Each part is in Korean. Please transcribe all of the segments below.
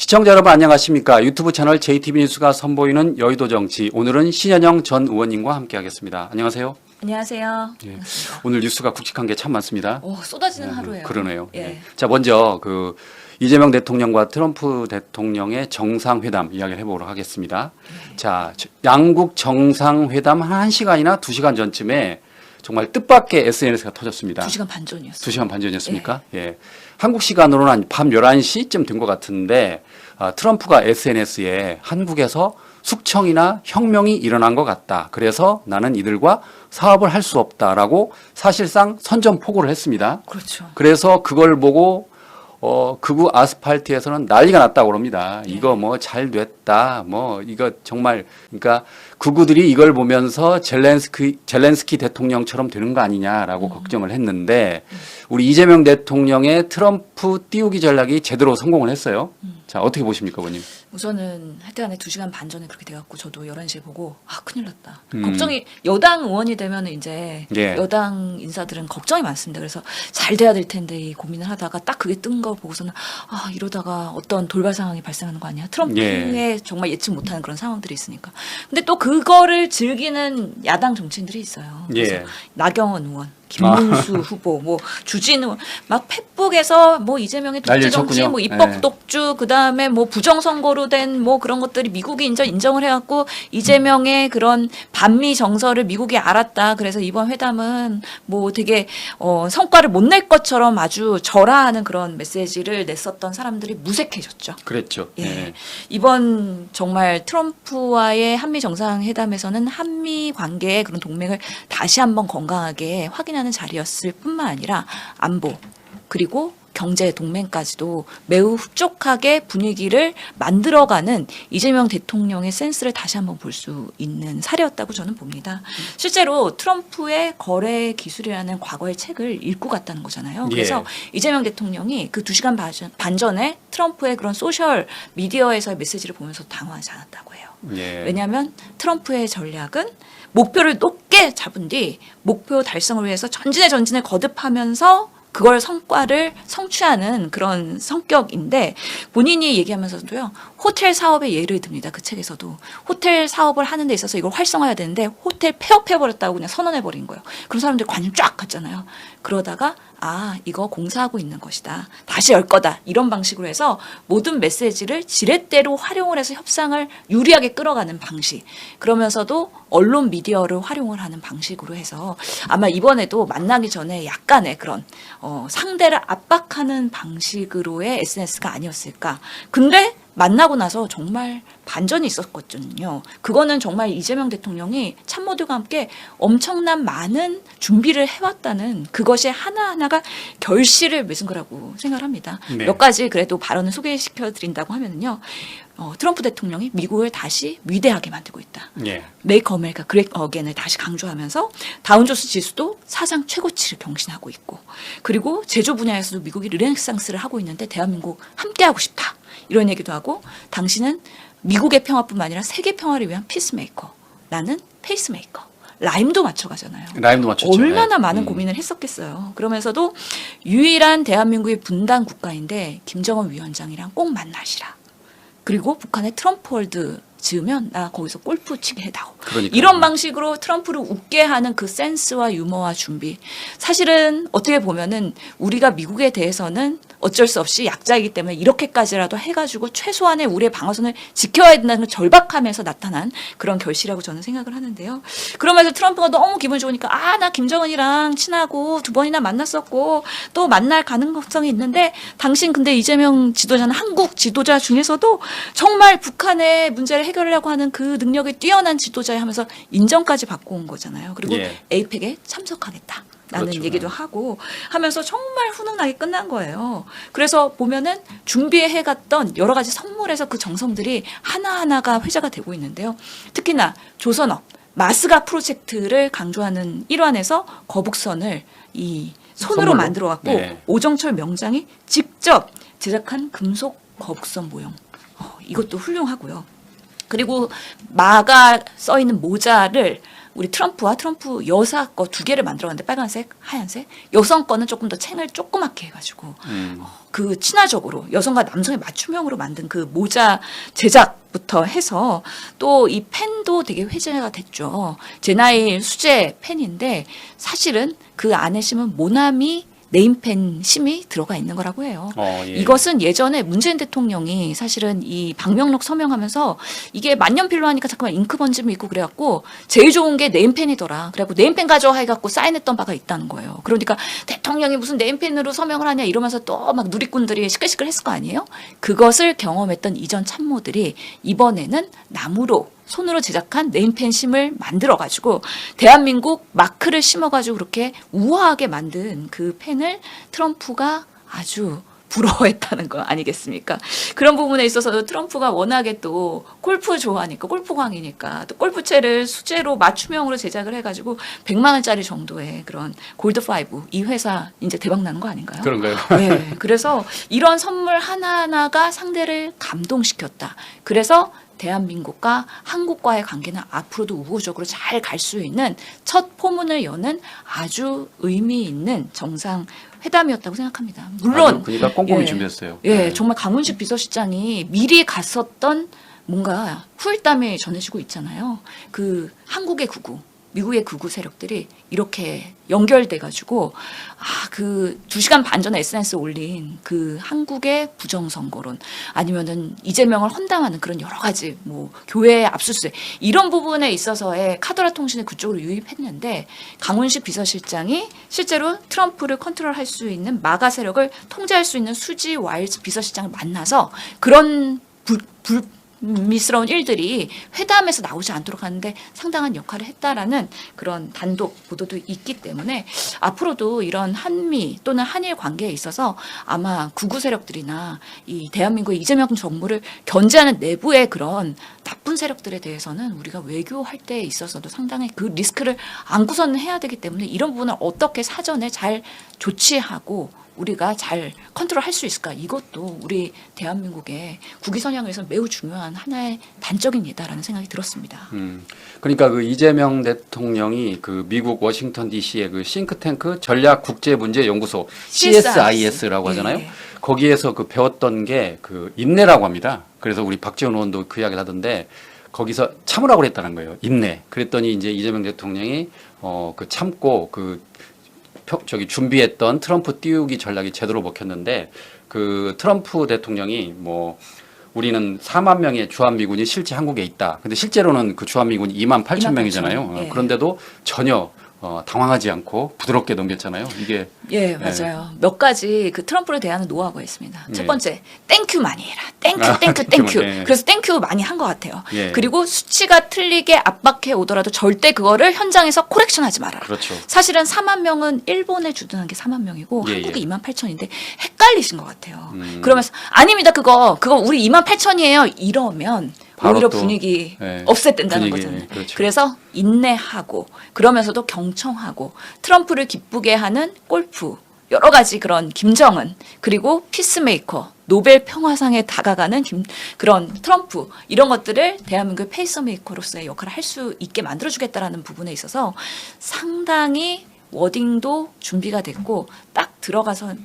시청자 여러분 안녕하십니까? 유튜브 채널 JTB 뉴스가 선보이는 여의도 정치. 오늘은 신현영 전 의원님과 함께하겠습니다. 안녕하세요. 안녕하세요. 예. 오늘 뉴스가 굵직한 게 참 많습니다. 오, 쏟아지는 하루예요. 그러네요. 예. 예. 자, 먼저 이재명 대통령과 트럼프 대통령의 정상회담 이야기를 해보도록 하겠습니다. 자, 양국 정상회담 한 1시간이나 2시간 전쯤에 정말 뜻밖의 SNS가 터졌습니다. 2시간 반 전이었어요. 2시간 반 전이었습니까? 예. 한국 시간으로는 한 밤 11시쯤 된 것 같은데 트럼프가 SNS에 한국에서 숙청이나 혁명이 일어난 것 같다. 그래서 나는 이들과 사업을 할 수 없다라고 사실상 선전포고를 했습니다. 그렇죠. 그래서 그걸 보고 극우 아스팔트에서는 난리가 났다고 그럽니다. 이거 뭐 잘 됐다. 뭐 이거 정말 그러니까 극우들이 이걸 보면서 젤렌스키 대통령처럼 되는 거 아니냐라고 걱정을 했는데 우리 이재명 대통령의 트럼프 띄우기 전략이 제대로 성공을 했어요. 자, 어떻게 보십니까, 의원님? 우선은 하여튼간에 2시간 반 전에 그렇게 돼갖고 저도 11시에 보고 큰일 났다. 걱정이 여당 의원이 되면 이제 예. 여당 인사들은 걱정이 많습니다. 그래서 잘 돼야 될 텐데 이 고민을 하다가 딱 그게 뜬 거 보고서는 이러다가 어떤 돌발 상황이 발생하는 거 아니야? 트럼프의 정말 예측 못하는 그런 상황들이 있으니까. 근데 또 그거를 즐기는 야당 정치인들이 있어요. 그래서 예. 나경원 의원, 김문수 후보, 뭐 주진우 막 페북에서 뭐 이재명의 독재 정치, 뭐 입법 네. 독주, 그 다음에 뭐 부정선거로 된 뭐 그런 것들이 미국이 인정을 해갖고 이재명의 그런 반미 정서를 미국이 알았다. 그래서 이번 회담은 뭐 되게 성과를 못 낼 것처럼 아주 절하하는 그런 메시지를 냈었던 사람들이 무색해졌죠. 그랬죠. 예. 예. 이번 정말 트럼프와의 한미 정상회담에서는 한미 관계의 그런 동맹을 다시 한번 건강하게 확인하는 자리였을 뿐만 아니라 안보 그리고 경제 동맹까지도 매우 흡족하게 분위기를 만들어가는 이재명 대통령의 센스를 다시 한번 볼 수 있는 사례였다고 저는 봅니다. 실제로 트럼프의 거래 기술이라는 과거의 책을 읽고 갔다는 거잖아요. 그래서 이재명 대통령이 그 2시간 반 전에 트럼프의 그런 소셜 미디어에서의 메시지를 보면서 당황하지 않았다고 해요. 예. 왜냐하면 트럼프의 전략은 목표를 높게 잡은 뒤 목표 달성을 위해서 전진에 거듭하면서 그걸 성과를 성취하는 그런 성격인데 본인이 얘기하면서도요. 호텔 사업의 예를 듭니다. 그 책에서도. 호텔 사업을 하는 데 있어서 이걸 활성화해야 되는데 호텔 폐업해버렸다고 그냥 선언해버린 거예요. 그런 사람들이 관심 쫙 갔잖아요. 그러다가 이거 공사하고 있는 것이다. 다시 열 거다. 이런 방식으로 해서 모든 메시지를 지렛대로 활용을 해서 협상을 유리하게 끌어가는 방식. 그러면서도 언론 미디어를 활용을 하는 방식으로 해서 아마 이번에도 만나기 전에 약간의 그런 상대를 압박하는 방식으로의 SNS가 아니었을까. 근데 만나고 나서 정말 반전이 있었거든요. 그거는 정말 이재명 대통령이 참모들과 함께 엄청난 많은 준비를 해왔다는 그것이 하나하나가 결실을 맺은 거라고 생각을 합니다. 네. 몇 가지 그래도 발언을 소개시켜드린다고 하면요. 트럼프 대통령이 미국을 다시 위대하게 만들고 있다. 예. 메이크 어메리카 그레이트 어게인을 다시 강조하면서 다운존스 지수도 사상 최고치를 경신하고 있고 그리고 제조 분야에서도 미국이 르네상스를 하고 있는데 대한민국 함께하고 싶다. 이런 얘기도 하고 당신은 미국의 평화뿐만 아니라 세계 평화를 위한 피스메이커. 나는 페이스메이커. 라임도 맞춰가잖아요. 라임도 맞췄죠. 얼마나 많은 고민을 했었겠어요. 그러면서도 유일한 대한민국의 분단 국가인데 김정은 위원장이랑 꼭 만나시라. 그리고 북한의 트럼프 월드 지으면 나 거기서 골프 치게 해다오. 그러니까요. 이런 방식으로 트럼프를 웃게 하는 그 센스와 유머와 준비. 사실은 어떻게 보면은 우리가 미국에 대해서는 어쩔 수 없이 약자이기 때문에 이렇게까지라도 해가지고 최소한의 우리의 방어선을 지켜야 된다는 걸 절박하면서 나타난 그런 결실이라고 저는 생각을 하는데요. 그러면서 트럼프가 너무 기분 좋으니까 나 김정은이랑 친하고 2번이나 만났었고 또 만날 가능성이 있는데 당신 근데 이재명 지도자는 한국 지도자 중에서도 정말 북한의 문제를 해결하려고 하는 그 능력이 뛰어난 지도자야 하면서 인정까지 받고 온 거잖아요. 그리고 에이펙에 참석하겠다. 라는 그렇죠. 얘기도 하고 하면서 정말 훈훈하게 끝난 거예요. 그래서 보면은 준비해갔던 여러 가지 선물에서 그 정성들이 하나하나가 회자가 되고 있는데요. 특히나 조선업 마스가 프로젝트를 강조하는 일환에서 거북선을 이 손으로 만들어갖고 오정철 명장이 직접 제작한 금속 거북선 모형. 이것도 훌륭하고요. 그리고 마가 써 있는 모자를 우리 트럼프와 트럼프 여사 거 두 개를 만들어갔는데 빨간색, 하얀색. 여성 거는 조금 더 챙을 조그맣게 해가지고 그 친화적으로 여성과 남성의 맞춤형으로 만든 그 모자 제작부터 해서 또 이 펜도 되게 회자가 됐죠. 제나일 수제 펜인데 사실은 그 안에 심은 모나미 네임펜 심이 들어가 있는 거라고 해요. 예. 이것은 예전에 문재인 대통령이 사실은 이 방명록 서명하면서 이게 만년필로 하니까 잠깐만 잉크 번짐이 있고 그래갖고 제일 좋은 게 네임펜이더라. 그래갖고 네임펜 가져와 해갖고 사인했던 바가 있다는 거예요. 그러니까 대통령이 무슨 네임펜으로 서명을 하냐 이러면서 또 막 누리꾼들이 시끌시끌 했을 거 아니에요? 그것을 경험했던 이전 참모들이 이번에는 나무로 손으로 제작한 네임펜 심을 만들어가지고 대한민국 마크를 심어가지고 그렇게 우아하게 만든 그 펜을 트럼프가 아주 부러워했다는 거 아니겠습니까? 그런 부분에 있어서도 트럼프가 워낙에 또 골프 좋아하니까 골프광이니까 또 골프채를 수제로 맞춤형으로 제작을 해가지고 100만 원짜리 정도의 그런 골드5 이 회사 이제 대박 나는 거 아닌가요? 그런가요? 네. 그래서 이런 선물 하나하나가 상대를 감동시켰다. 그래서 대한민국과 한국과의 관계는 앞으로도 우호적으로 잘 갈 수 있는 첫 포문을 여는 아주 의미 있는 정상회담이었다고 생각합니다. 물론 그러니까 꼼꼼히 예, 준비했어요. 예, 네. 정말 강훈식 비서실장이 미리 갔었던 뭔가 후일담이 전해지고 있잖아요. 그 한국의 구구, 미국의 극우 세력들이 이렇게 연결돼가지고 그 2시간 반 전에 SNS에 올린 그 한국의 부정선거론 아니면은 이재명을 헌담하는 그런 여러 가지 뭐 교회 압수수색 이런 부분에 있어서의 카더라 통신을 그쪽으로 유입했는데 강훈식 비서실장이 실제로 트럼프를 컨트롤할 수 있는 마가 세력을 통제할 수 있는 수지 와일즈 비서실장을 만나서 그런 미스러운 일들이 회담에서 나오지 않도록 하는데 상당한 역할을 했다라는 그런 단독 보도도 있기 때문에 앞으로도 이런 한미 또는 한일 관계에 있어서 아마 극우 세력들이나 이 대한민국의 이재명 정부를 견제하는 내부의 그런 나쁜 세력들에 대해서는 우리가 외교할 때 있어서도 상당히 그 리스크를 안고서는 해야 되기 때문에 이런 부분을 어떻게 사전에 잘 조치하고 우리가 잘 컨트롤할 수 있을까? 이것도 우리 대한민국의 국위 선양을 위해서 매우 중요한 하나의 단적인 예다라는 생각이 들었습니다. 그러니까 그 이재명 대통령이 그 미국 워싱턴 DC의 그 싱크탱크 전략국제문제연구소 CSIS라고 하잖아요. 예. 거기에서 그 배웠던 게 그 인내라고 합니다. 그래서 우리 박지원 의원도 그 이야기를 하던데 거기서 참으라고 그랬다는 거예요. 인내. 그랬더니 이제 이재명 대통령이 그 참고 준비했던 트럼프 띄우기 전략이 제대로 먹혔는데 그 트럼프 대통령이 뭐 우리는 4만 명의 주한미군이 실제 한국에 있다. 근데 실제로는 그 주한미군이 2만 8천 명이잖아요. 예. 그런데도 전혀 당황하지 않고 부드럽게 넘겼잖아요. 이게 예, 맞아요. 몇 가지 그 트럼프를 대하는 노하우가 있습니다. 첫 번째, 땡큐 많이 해라. 땡큐. 예. 그래서 땡큐 많이 한 것 같아요. 예. 그리고 수치가 틀리게 압박해 오더라도 절대 그거를 현장에서 코렉션하지 말아라. 그렇죠. 사실은 4만 명은 일본에 주둔한 게 4만 명이고 예, 한국이 예. 2만 8천인데 헷갈리신 것 같아요. 그러면서 아닙니다. 그거 우리 2만 8천이에요. 이러면 바로 오히려 또, 분위기 예. 업셋된다는 분위기, 거잖아요. 그렇죠. 그래서 인내하고 그러면서도 경청하고 트럼프를 기쁘게 하는 골프 여러 가지 그런 김정은 그리고 피스메이커 노벨 평화상에 다가가는 그런 트럼프 이런 것들을 대한민국의 페이스메이커로서의 역할을 할 수 있게 만들어주겠다라는 부분에 있어서 상당히 워딩도 준비가 됐고 딱 들어가서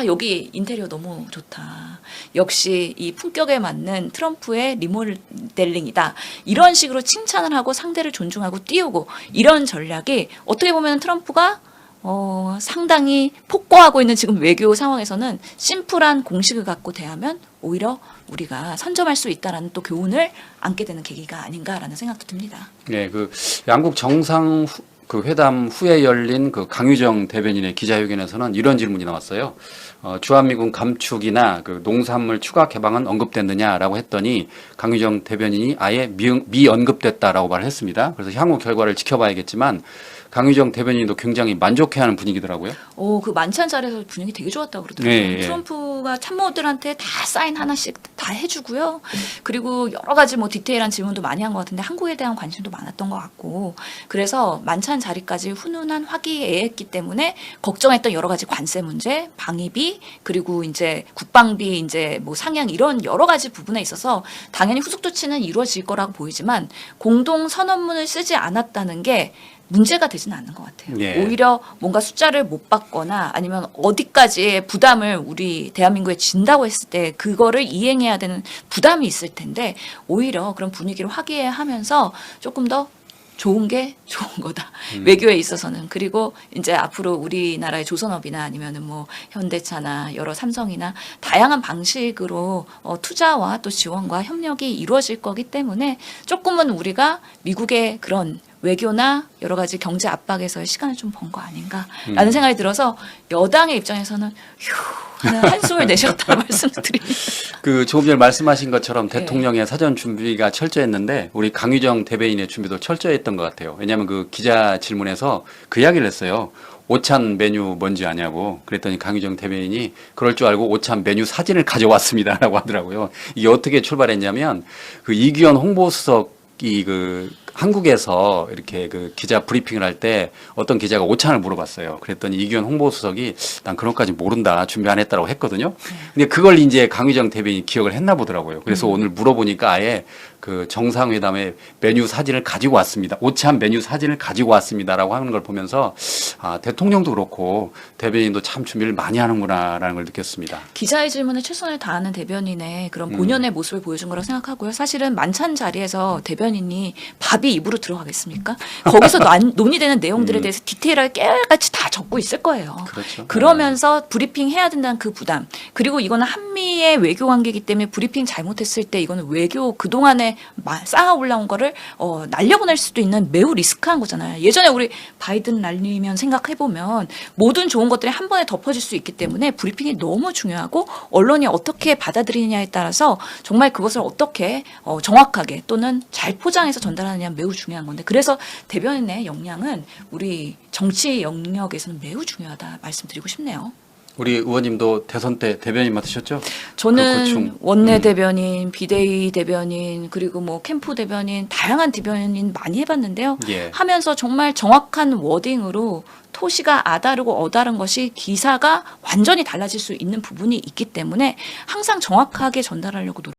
여기 인테리어 너무 좋다. 역시 이 품격에 맞는 트럼프의 리모델링이다. 이런 식으로 칭찬을 하고 상대를 존중하고 띄우고 이런 전략이 어떻게 보면 트럼프가 상당히 폭거하고 있는 지금 외교 상황에서는 심플한 공식을 갖고 대하면 오히려 우리가 선점할 수 있다라는 또 교훈을 안게 되는 계기가 아닌가라는 생각도 듭니다. 네, 그 양국 정상 그 회담 후에 열린 그 강유정 대변인의 기자회견에서는 이런 질문이 나왔어요. 주한미군 감축이나 그 농산물 추가 개방은 언급됐느냐라고 했더니 강유정 대변인이 아예 미언급됐다라고 말을 했습니다. 그래서 향후 결과를 지켜봐야겠지만 강유정 대변인도 굉장히 만족해하는 분위기더라고요. 그 만찬 자리에서 분위기 되게 좋았다고 그러더라고요. 네, 예. 트럼프가 참모들한테 다 사인 하나씩 다 해주고요. 그리고 여러 가지 뭐 디테일한 질문도 많이 한 것 같은데 한국에 대한 관심도 많았던 것 같고 그래서 만찬 자리까지 훈훈한 화기애애했기 때문에 걱정했던 여러 가지 관세 문제, 방위비 그리고 이제 국방비 이제 뭐 상향 이런 여러 가지 부분에 있어서 당연히 후속 조치는 이루어질 거라고 보이지만 공동 선언문을 쓰지 않았다는 게 문제가 되지는 않는 것 같아요. 예. 오히려 뭔가 숫자를 못 받거나 아니면 어디까지의 부담을 우리 대한민국에 진다고 했을 때 그거를 이행해야 되는 부담이 있을 텐데 오히려 그런 분위기를 화기애애하면서 조금 더 좋은 게 좋은 거다. 외교에 있어서는. 그리고 이제 앞으로 우리나라의 조선업이나 아니면은 뭐 현대차나 여러 삼성이나 다양한 방식으로 투자와 또 지원과 협력이 이루어질 거기 때문에 조금은 우리가 미국의 그런 외교나 여러 가지 경제 압박에서의 시간을 좀 번 거 아닌가라는 생각이 들어서 여당의 입장에서는 휴 하는 한숨을 내셨다는 말씀을 드립니다. 그 조금 전에 말씀하신 것처럼 네. 대통령의 사전 준비가 철저했는데 우리 강유정 대변인의 준비도 철저했던 것 같아요. 왜냐하면 그 기자 질문에서 그 이야기를 했어요. 오찬 메뉴 뭔지 아냐고 그랬더니 강유정 대변인이 그럴 줄 알고 오찬 메뉴 사진을 가져왔습니다라고 하더라고요. 이게 어떻게 출발했냐면 그 이규현 홍보수석이 그 한국에서 이렇게 그 기자 브리핑을 할 때 어떤 기자가 오찬을 물어봤어요. 그랬더니 이규현 홍보수석이 난 그런 것까지 모른다. 준비 안 했다라고 했거든요. 근데 그걸 이제 강유정 대변인이 기억을 했나 보더라고요. 그래서 오늘 물어보니까 아예 그 정상회담의 메뉴 사진을 가지고 왔습니다. 오찬 메뉴 사진을 가지고 왔습니다라고 하는 걸 보면서 아, 대통령도 그렇고 대변인도 참 준비를 많이 하는구나라는 걸 느꼈습니다. 기자의 질문에 최선을 다하는 대변인의 그런 본연의 모습을 보여준 거라고 생각하고요. 사실은 만찬 자리에서 대변인이 밥이 입으로 들어가겠습니까? 거기서 논의되는 내용들에 대해서 디테일하게 깨알같이 다 적고 있을 거예요. 그렇죠. 그러면서 브리핑 해야 된다는 그 부담. 그리고 이거는 한미의 외교 관계이기 때문에 브리핑 잘못했을 때 이거는 외교 그동안에 쌓아 올라온 거를 날려보낼 수도 있는 매우 리스크한 거잖아요. 예전에 우리 바이든 날리면 생각해보면 모든 좋은 것들이 한 번에 덮어질 수 있기 때문에 브리핑이 너무 중요하고 언론이 어떻게 받아들이느냐에 따라서 정말 그것을 어떻게 정확하게 또는 잘 포장해서 전달하느냐 매우 중요한 건데 그래서 대변인의 역량은 우리 정치 영역에서는 매우 중요하다 말씀드리고 싶네요. 우리 의원님도 대선 때 대변인 맡으셨죠? 저는 그렇죠. 원내 대변인, 비대위 대변인, 그리고 뭐 캠프 대변인, 다양한 대변인 많이 해봤는데요. 예. 하면서 정말 정확한 워딩으로 토시가 아다르고 어다른 것이 기사가 완전히 달라질 수 있는 부분이 있기 때문에 항상 정확하게 전달하려고 노력.